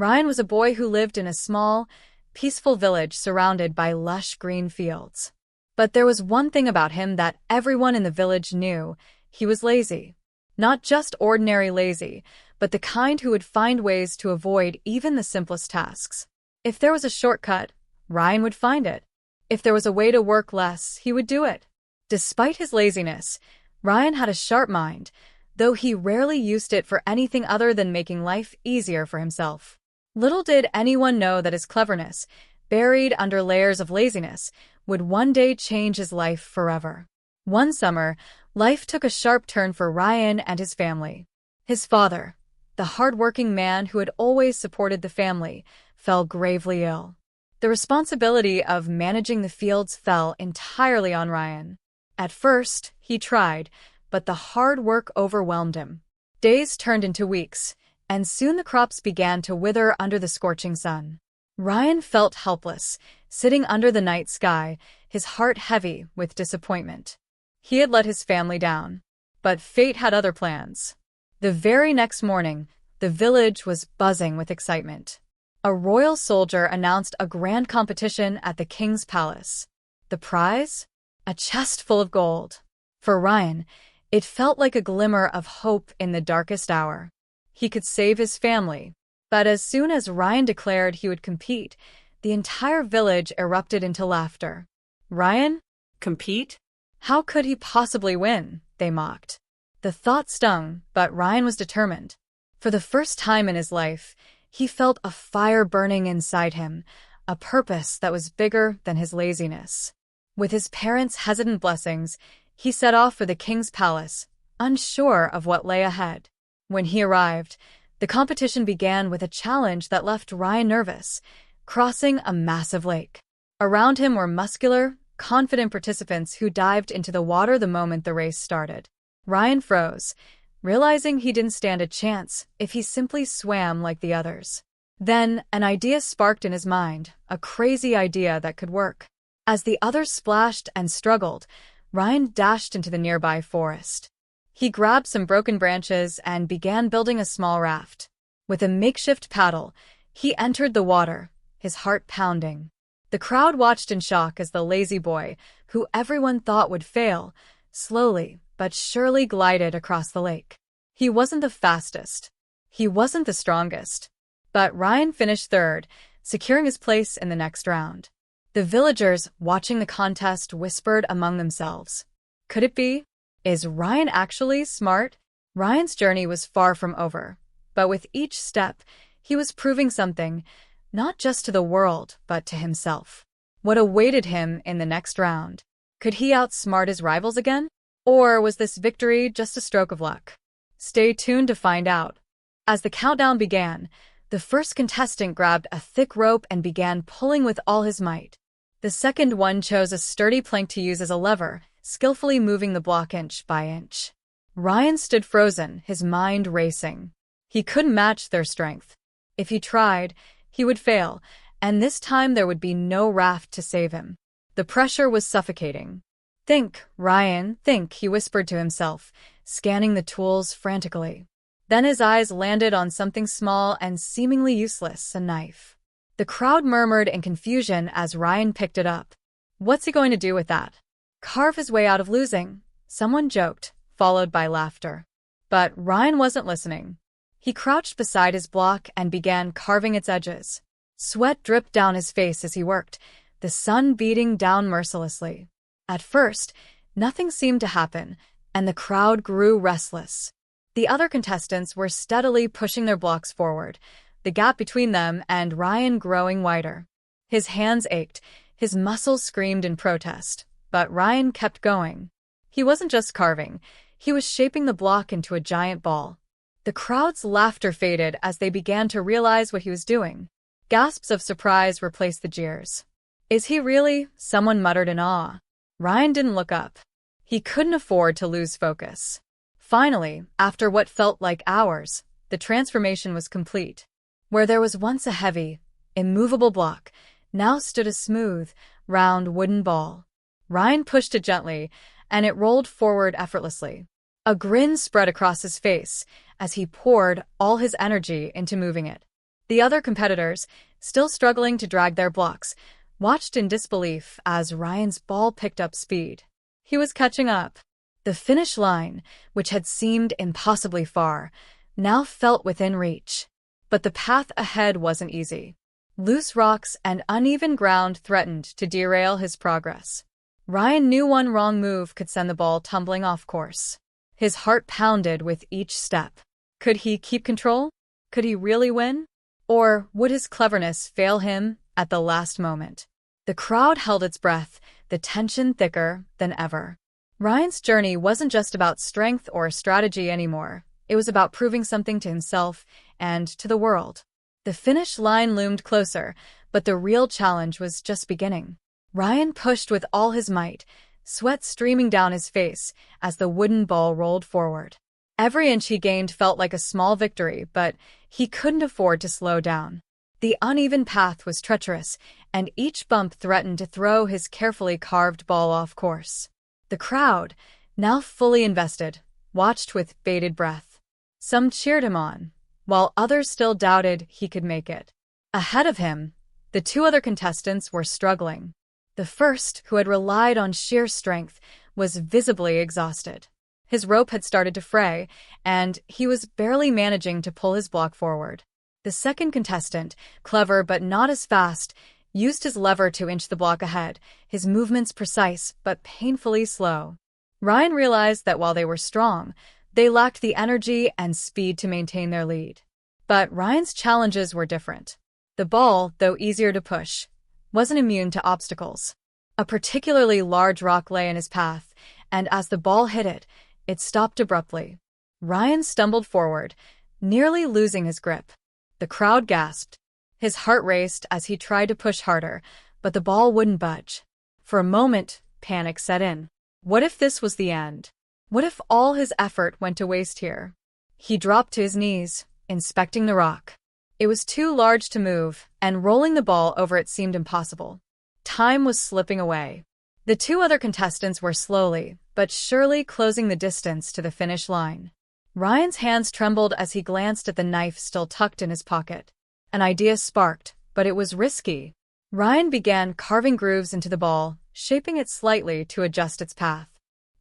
Ryan was a boy who lived in a small, peaceful village surrounded by lush green fields. But there was one thing about him that everyone in the village knew: he was lazy. Not just ordinary lazy, but the kind who would find ways to avoid even the simplest tasks. If there was a shortcut, Ryan would find it. If there was a way to work less, he would do it. Despite his laziness, Ryan had a sharp mind, though he rarely used it for anything other than making life easier for himself. Little did anyone know that his cleverness, buried under layers of laziness, would one day change his life forever. One summer, life took a sharp turn for Ryan and his family. His father, the hard-working man who had always supported the family, fell gravely ill. The responsibility of managing the fields fell entirely on Ryan. At first, he tried, but the hard work overwhelmed him. Days turned into weeks, and soon the crops began to wither under the scorching sun. Ryan felt helpless, sitting under the night sky, his heart heavy with disappointment. He had let his family down. But fate had other plans. The very next morning, the village was buzzing with excitement. A royal soldier announced a grand competition at the king's palace. The prize? A chest full of gold. For Ryan, it felt like a glimmer of hope in the darkest hour. He could save his family. But as soon as Ryan declared he would compete, the entire village erupted into laughter. Ryan? Compete? How could he possibly win? They mocked. The thought stung, but Ryan was determined. For the first time in his life, he felt a fire burning inside him, a purpose that was bigger than his laziness. With his parents' hesitant blessings, he set off for the king's palace, unsure of what lay ahead. When he arrived, the competition began with a challenge that left Ryan nervous: crossing a massive lake. Around him were muscular, confident participants who dived into the water the moment the race started. Ryan froze, realizing he didn't stand a chance if he simply swam like the others. Then, an idea sparked in his mind, a crazy idea that could work. As the others splashed and struggled, Ryan dashed into the nearby forest. He grabbed some broken branches and began building a small raft. With a makeshift paddle, he entered the water, his heart pounding. The crowd watched in shock as the lazy boy, who everyone thought would fail, slowly but surely glided across the lake. He wasn't the fastest. He wasn't the strongest. But Ryan finished third, securing his place in the next round. The villagers, watching the contest, whispered among themselves. Could it be? Is Ryan actually smart? Ryan's journey was far from over, but with each step, he was proving something, not just to the world, but to himself. What awaited him in the next round? Could he outsmart his rivals again? Or was this victory just a stroke of luck? Stay tuned to find out. As the countdown began, the first contestant grabbed a thick rope and began pulling with all his might. The second one chose a sturdy plank to use as a lever, skillfully moving the block inch by inch. Ryan stood frozen, his mind racing. He couldn't match their strength. If he tried, he would fail, and this time there would be no raft to save him. The pressure was suffocating. Think, Ryan, think, he whispered to himself, scanning the tools frantically. Then his eyes landed on something small and seemingly useless: a knife. The crowd murmured in confusion as Ryan picked it up. What's he going to do with that? Carve his way out of losing, someone joked, followed by laughter. But Ryan wasn't listening. He crouched beside his block and began carving its edges. Sweat dripped down his face as he worked, the sun beating down mercilessly. At first, nothing seemed to happen, and the crowd grew restless. The other contestants were steadily pushing their blocks forward, the gap between them and Ryan growing wider. His hands ached, his muscles screamed in protest, but Ryan kept going. He wasn't just carving, he was shaping the block into a giant ball. The crowd's laughter faded as they began to realize what he was doing. Gasps of surprise replaced the jeers. Is he really? Someone muttered in awe. Ryan didn't look up. He couldn't afford to lose focus. Finally, after what felt like hours, the transformation was complete. Where there was once a heavy, immovable block, now stood a smooth, round wooden ball. Ryan pushed it gently, and it rolled forward effortlessly. A grin spread across his face as he poured all his energy into moving it. The other competitors, still struggling to drag their blocks, watched in disbelief as Ryan's ball picked up speed. He was catching up. The finish line, which had seemed impossibly far, now felt within reach. But the path ahead wasn't easy. Loose rocks and uneven ground threatened to derail his progress. Ryan knew one wrong move could send the ball tumbling off course. His heart pounded with each step. Could he keep control? Could he really win? Or would his cleverness fail him at the last moment? The crowd held its breath, the tension thicker than ever. Ryan's journey wasn't just about strength or strategy anymore. It was about proving something to himself and to the world. The finish line loomed closer, but the real challenge was just beginning. Ryan pushed with all his might, sweat streaming down his face as the wooden ball rolled forward. Every inch he gained felt like a small victory, but he couldn't afford to slow down. The uneven path was treacherous, and each bump threatened to throw his carefully carved ball off course. The crowd, now fully invested, watched with bated breath. Some cheered him on, while others still doubted he could make it. Ahead of him, the two other contestants were struggling. The first, who had relied on sheer strength, was visibly exhausted. His rope had started to fray, and he was barely managing to pull his block forward. The second contestant, clever but not as fast, used his lever to inch the block ahead, his movements precise but painfully slow. Ryan realized that while they were strong, they lacked the energy and speed to maintain their lead. But Ryan's challenges were different. The ball, though easier to push, wasn't immune to obstacles. A particularly large rock lay in his path, and as the ball hit it, it stopped abruptly. Ryan stumbled forward, nearly losing his grip. The crowd gasped. His heart raced as he tried to push harder, but the ball wouldn't budge. For a moment, panic set in. What if this was the end? What if all his effort went to waste here? He dropped to his knees, inspecting the rock. It was too large to move, and rolling the ball over it seemed impossible. Time was slipping away. The two other contestants were slowly, but surely closing the distance to the finish line. Ryan's hands trembled as he glanced at the knife still tucked in his pocket. An idea sparked, but it was risky. Ryan began carving grooves into the ball, shaping it slightly to adjust its path.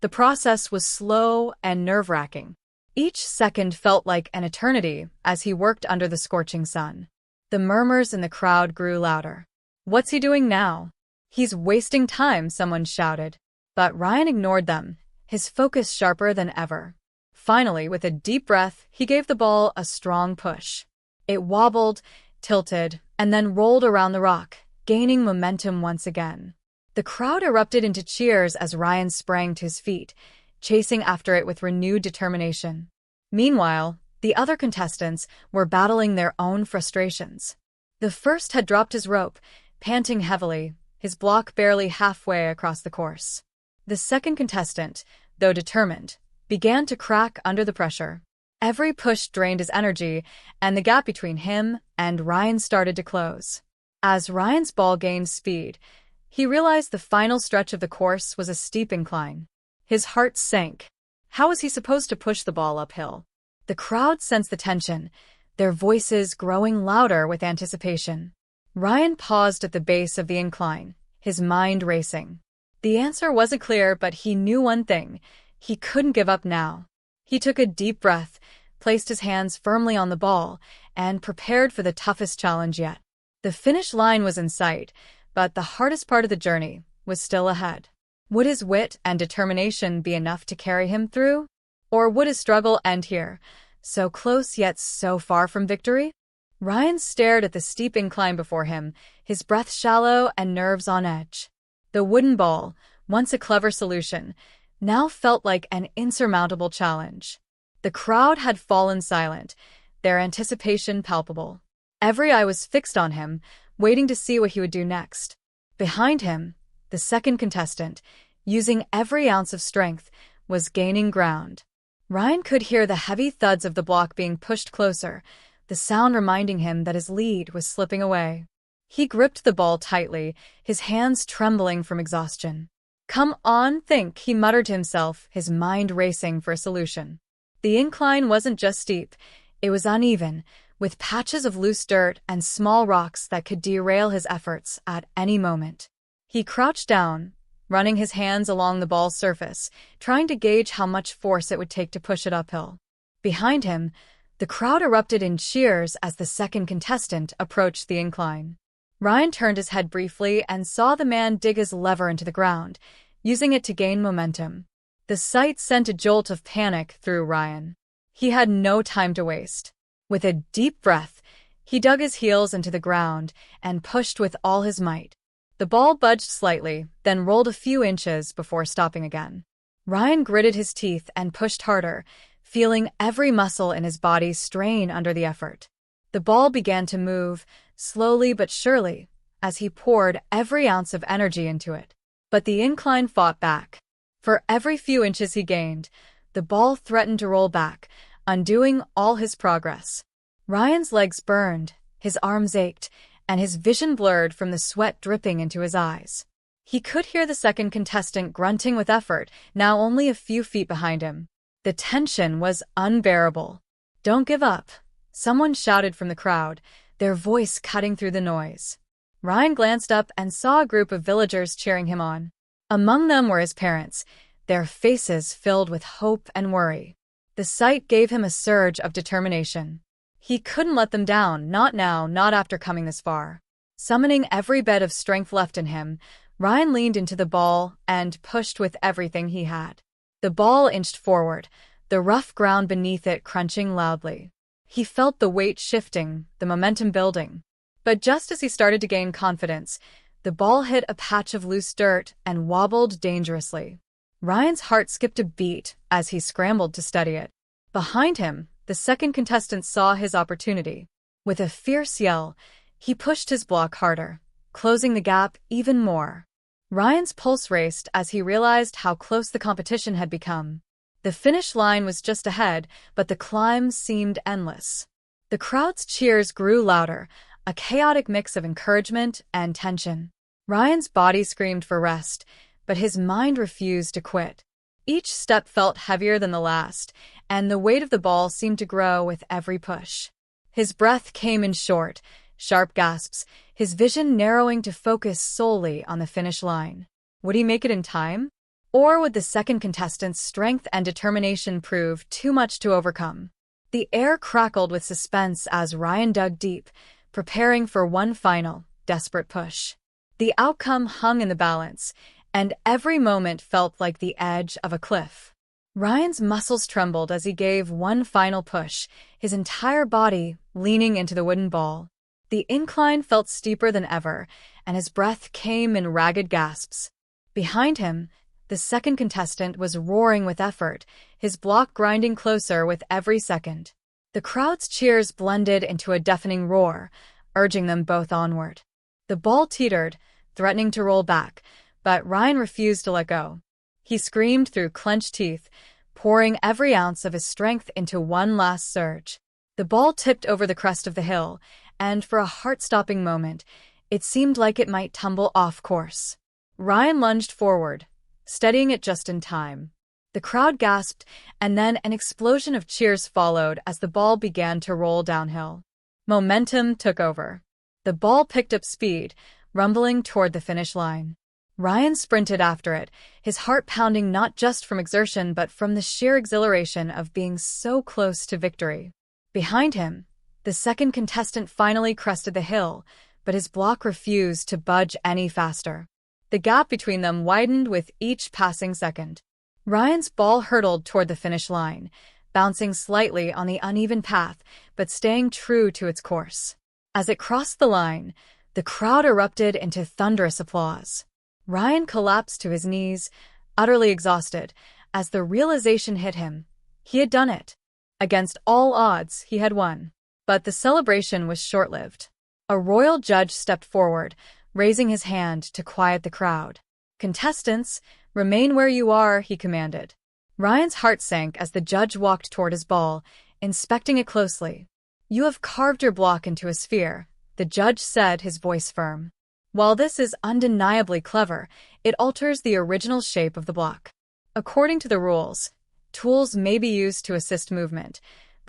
The process was slow and nerve-wracking. Each second felt like an eternity as he worked under the scorching sun. The murmurs in the crowd grew louder. "What's he doing now?" "He's wasting time," someone shouted. But Ryan ignored them, his focus sharper than ever. Finally, with a deep breath, he gave the ball a strong push. It wobbled, tilted, and then rolled around the rock, gaining momentum once again. The crowd erupted into cheers as Ryan sprang to his feet, chasing after it with renewed determination. Meanwhile, the other contestants were battling their own frustrations. The first had dropped his rope, panting heavily, his block barely halfway across the course. The second contestant, though determined, began to crack under the pressure. Every push drained his energy, and the gap between him and Ryan started to close. As Ryan's ball gained speed, he realized the final stretch of the course was a steep incline. His heart sank. How was he supposed to push the ball uphill? The crowd sensed the tension, their voices growing louder with anticipation. Ryan paused at the base of the incline, his mind racing. The answer wasn't clear, but he knew one thing: he couldn't give up now. He took a deep breath, placed his hands firmly on the ball, and prepared for the toughest challenge yet. The finish line was in sight, but the hardest part of the journey was still ahead. Would his wit and determination be enough to carry him through? Or would his struggle end here, so close yet so far from victory? Ryan stared at the steep incline before him, his breath shallow and nerves on edge. The wooden ball, once a clever solution, now felt like an insurmountable challenge. The crowd had fallen silent, their anticipation palpable. Every eye was fixed on him, waiting to see what he would do next. Behind him, the second contestant, using every ounce of strength, was gaining ground. Ryan could hear the heavy thuds of the block being pushed closer, the sound reminding him that his lead was slipping away. He gripped the ball tightly, his hands trembling from exhaustion. "Come on, think," he muttered to himself, his mind racing for a solution. The incline wasn't just steep, it was uneven, with patches of loose dirt and small rocks that could derail his efforts at any moment. He crouched down, running his hands along the ball's surface, trying to gauge how much force it would take to push it uphill. Behind him, the crowd erupted in cheers as the second contestant approached the incline. Ryan turned his head briefly and saw the man dig his lever into the ground, using it to gain momentum. The sight sent a jolt of panic through Ryan. He had no time to waste. With a deep breath, he dug his heels into the ground and pushed with all his might. The ball budged slightly, then rolled a few inches before stopping again. Ryan gritted his teeth and pushed harder, feeling every muscle in his body strain under the effort. The ball began to move, slowly but surely, as he poured every ounce of energy into it. But the incline fought back. For every few inches he gained, the ball threatened to roll back, undoing all his progress. Ryan's legs burned, his arms ached, and his vision blurred from the sweat dripping into his eyes. He could hear the second contestant grunting with effort, now only a few feet behind him. The tension was unbearable. "Don't give up," someone shouted from the crowd, their voice cutting through the noise. Ryan glanced up and saw a group of villagers cheering him on. Among them were his parents, their faces filled with hope and worry. The sight gave him a surge of determination. He couldn't let them down, not now, not after coming this far. Summoning every bit of strength left in him, Ryan leaned into the ball and pushed with everything he had. The ball inched forward, the rough ground beneath it crunching loudly. He felt the weight shifting, the momentum building. But just as he started to gain confidence, the ball hit a patch of loose dirt and wobbled dangerously. Ryan's heart skipped a beat as he scrambled to steady it. Behind him, the second contestant saw his opportunity. With a fierce yell, he pushed his block harder, closing the gap even more. Ryan's pulse raced as he realized how close the competition had become. The finish line was just ahead, but the climb seemed endless. The crowd's cheers grew louder, a chaotic mix of encouragement and tension. Ryan's body screamed for rest, but his mind refused to quit. Each step felt heavier than the last, and the weight of the ball seemed to grow with every push. His breath came in short, sharp gasps, his vision narrowing to focus solely on the finish line. Would he make it in time? Or would the second contestant's strength and determination prove too much to overcome? The air crackled with suspense as Ryan dug deep, preparing for one final, desperate push. The outcome hung in the balance, and every moment felt like the edge of a cliff. Ryan's muscles trembled as he gave one final push, his entire body leaning into the wooden ball. The incline felt steeper than ever, and his breath came in ragged gasps. Behind him, the second contestant was roaring with effort, his block grinding closer with every second. The crowd's cheers blended into a deafening roar, urging them both onward. The ball teetered, threatening to roll back, but Ryan refused to let go. He screamed through clenched teeth, pouring every ounce of his strength into one last surge. The ball tipped over the crest of the hill, and for a heart-stopping moment, it seemed like it might tumble off course. Ryan lunged forward, steadying it just in time. The crowd gasped, and then an explosion of cheers followed as the ball began to roll downhill. Momentum took over. The ball picked up speed, rumbling toward the finish line. Ryan sprinted after it, his heart pounding not just from exertion but from the sheer exhilaration of being so close to victory. Behind him, the second contestant finally crested the hill, but his block refused to budge any faster. The gap between them widened with each passing second. Ryan's ball hurtled toward the finish line, bouncing slightly on the uneven path, but staying true to its course. As it crossed the line, the crowd erupted into thunderous applause. Ryan collapsed to his knees, utterly exhausted, as the realization hit him. He had done it. Against all odds, he had won. But the celebration was short-lived. A royal judge stepped forward, raising his hand to quiet the crowd. "Contestants, remain where you are," he commanded. Ryan's heart sank as the judge walked toward his ball, inspecting it closely. "You have carved your block into a sphere," the judge said, his voice firm. "While this is undeniably clever, it alters the original shape of the block. According to the rules, tools may be used to assist movement,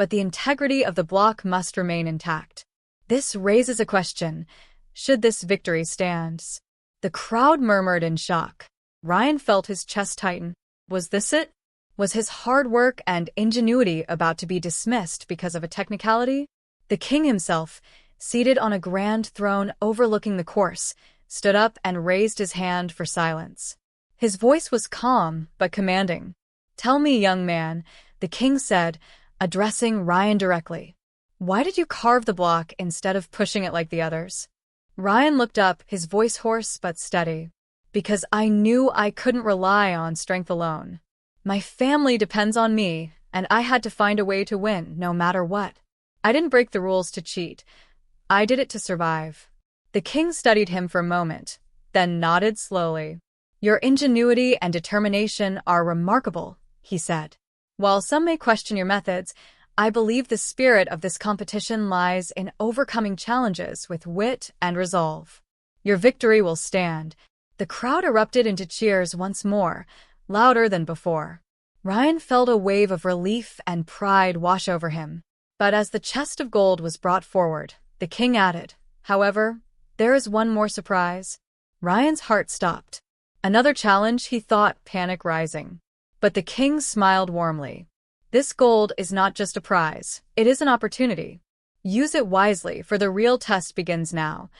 but the integrity of the block must remain intact. This raises a question. Should this victory stand? The crowd murmured in shock. Ryan felt his chest tighten. Was this it? Was his hard work and ingenuity about to be dismissed because of a technicality? The king himself, seated on a grand throne overlooking the course, stood up and raised his hand for silence. His voice was calm but commanding. "Tell me, young man," the king said, addressing Ryan directly. "Why did you carve the block instead of pushing it like the others?" Ryan looked up, his voice hoarse but steady. "Because I knew I couldn't rely on strength alone. My family depends on me, and I had to find a way to win, no matter what. I didn't break the rules to cheat. I did it to survive." The king studied him for a moment, then nodded slowly. "Your ingenuity and determination are remarkable," he said. "While some may question your methods, I believe the spirit of this competition lies in overcoming challenges with wit and resolve. Your victory will stand." The crowd erupted into cheers once more, louder than before. Ryan felt a wave of relief and pride wash over him. But as the chest of gold was brought forward, the king added, "However, there is one more surprise." Ryan's heart stopped. Another challenge, he thought, panic rising. But the king smiled warmly. "This gold is not just a prize, it is an opportunity. Use it wisely, for the real test begins now,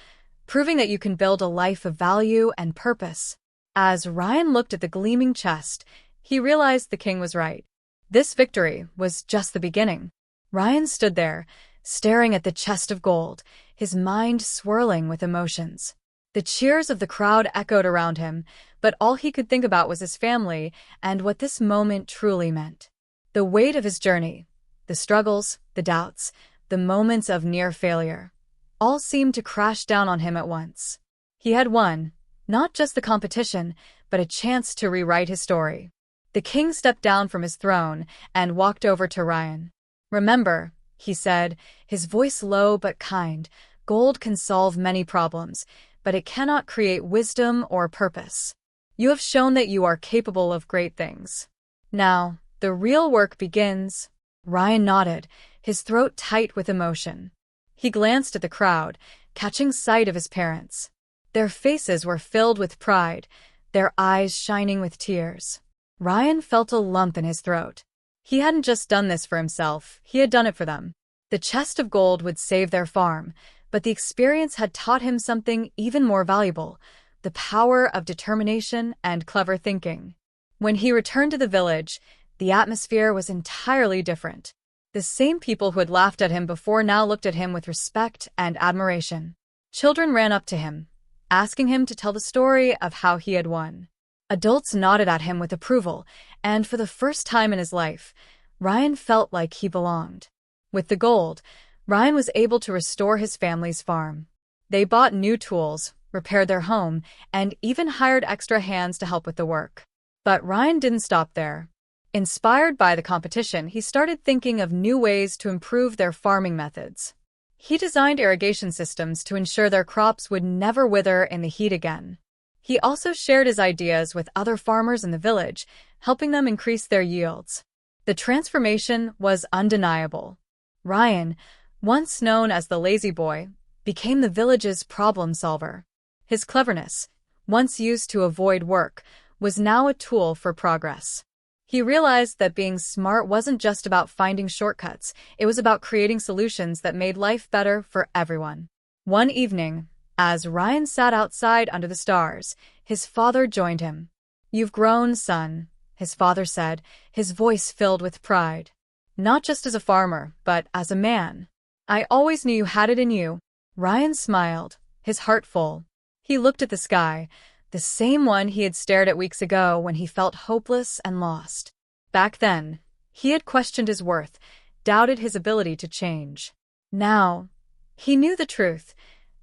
proving that you can build a life of value and purpose." As Ryan looked at the gleaming chest, he realized the king was right. This victory was just the beginning. Ryan stood there, staring at the chest of gold, his mind swirling with emotions. The cheers of the crowd echoed around him, but all he could think about was his family and what this moment truly meant. The weight of his journey, the struggles, the doubts, the moments of near failure, all seemed to crash down on him at once. He had won, not just the competition, but a chance to rewrite his story. The king stepped down from his throne and walked over to Ryan. "Remember," he said, his voice low but kind, "gold can solve many problems, but it cannot create wisdom or purpose. You have shown that you are capable of great things. Now, the real work begins." Ryan nodded, his throat tight with emotion. He glanced at the crowd, catching sight of his parents. Their faces were filled with pride, their eyes shining with tears. Ryan felt a lump in his throat. He hadn't just done this for himself, he had done it for them. The chest of gold would save their farm, but the experience had taught him something even more valuable: the power of determination and clever thinking. When he returned to the village, the atmosphere was entirely different. The same people who had laughed at him before now looked at him with respect and admiration. Children ran up to him, asking him to tell the story of how he had won. Adults nodded at him with approval, and for the first time in his life, Ryan felt like he belonged. With the gold, Ryan was able to restore his family's farm. They bought new tools, repaired their home, and even hired extra hands to help with the work. But Ryan didn't stop there. Inspired by the competition, he started thinking of new ways to improve their farming methods. He designed irrigation systems to ensure their crops would never wither in the heat again. He also shared his ideas with other farmers in the village, helping them increase their yields. The transformation was undeniable. Ryan, once known as the lazy boy, became the village's problem solver. His cleverness, once used to avoid work, was now a tool for progress. He realized that being smart wasn't just about finding shortcuts, it was about creating solutions that made life better for everyone. One evening, as Ryan sat outside under the stars, his father joined him. "You've grown, son," his father said, his voice filled with pride. "Not just as a farmer, but as a man. I always knew you had it in you." Ryan smiled, his heart full. He looked at the sky, the same one he had stared at weeks ago when he felt hopeless and lost. Back then, he had questioned his worth, doubted his ability to change. Now, he knew the truth.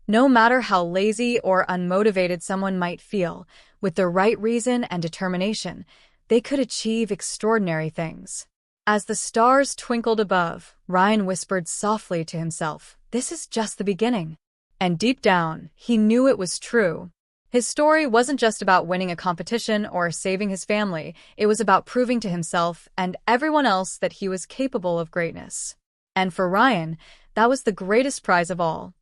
No matter how lazy or unmotivated someone might feel, with the right reason and determination, they could achieve extraordinary things. As the stars twinkled above, Ryan whispered softly to himself, "This is just the beginning." And deep down, he knew it was true. His story wasn't just about winning a competition or saving his family, it was about proving to himself and everyone else that he was capable of greatness. And for Ryan, that was the greatest prize of all.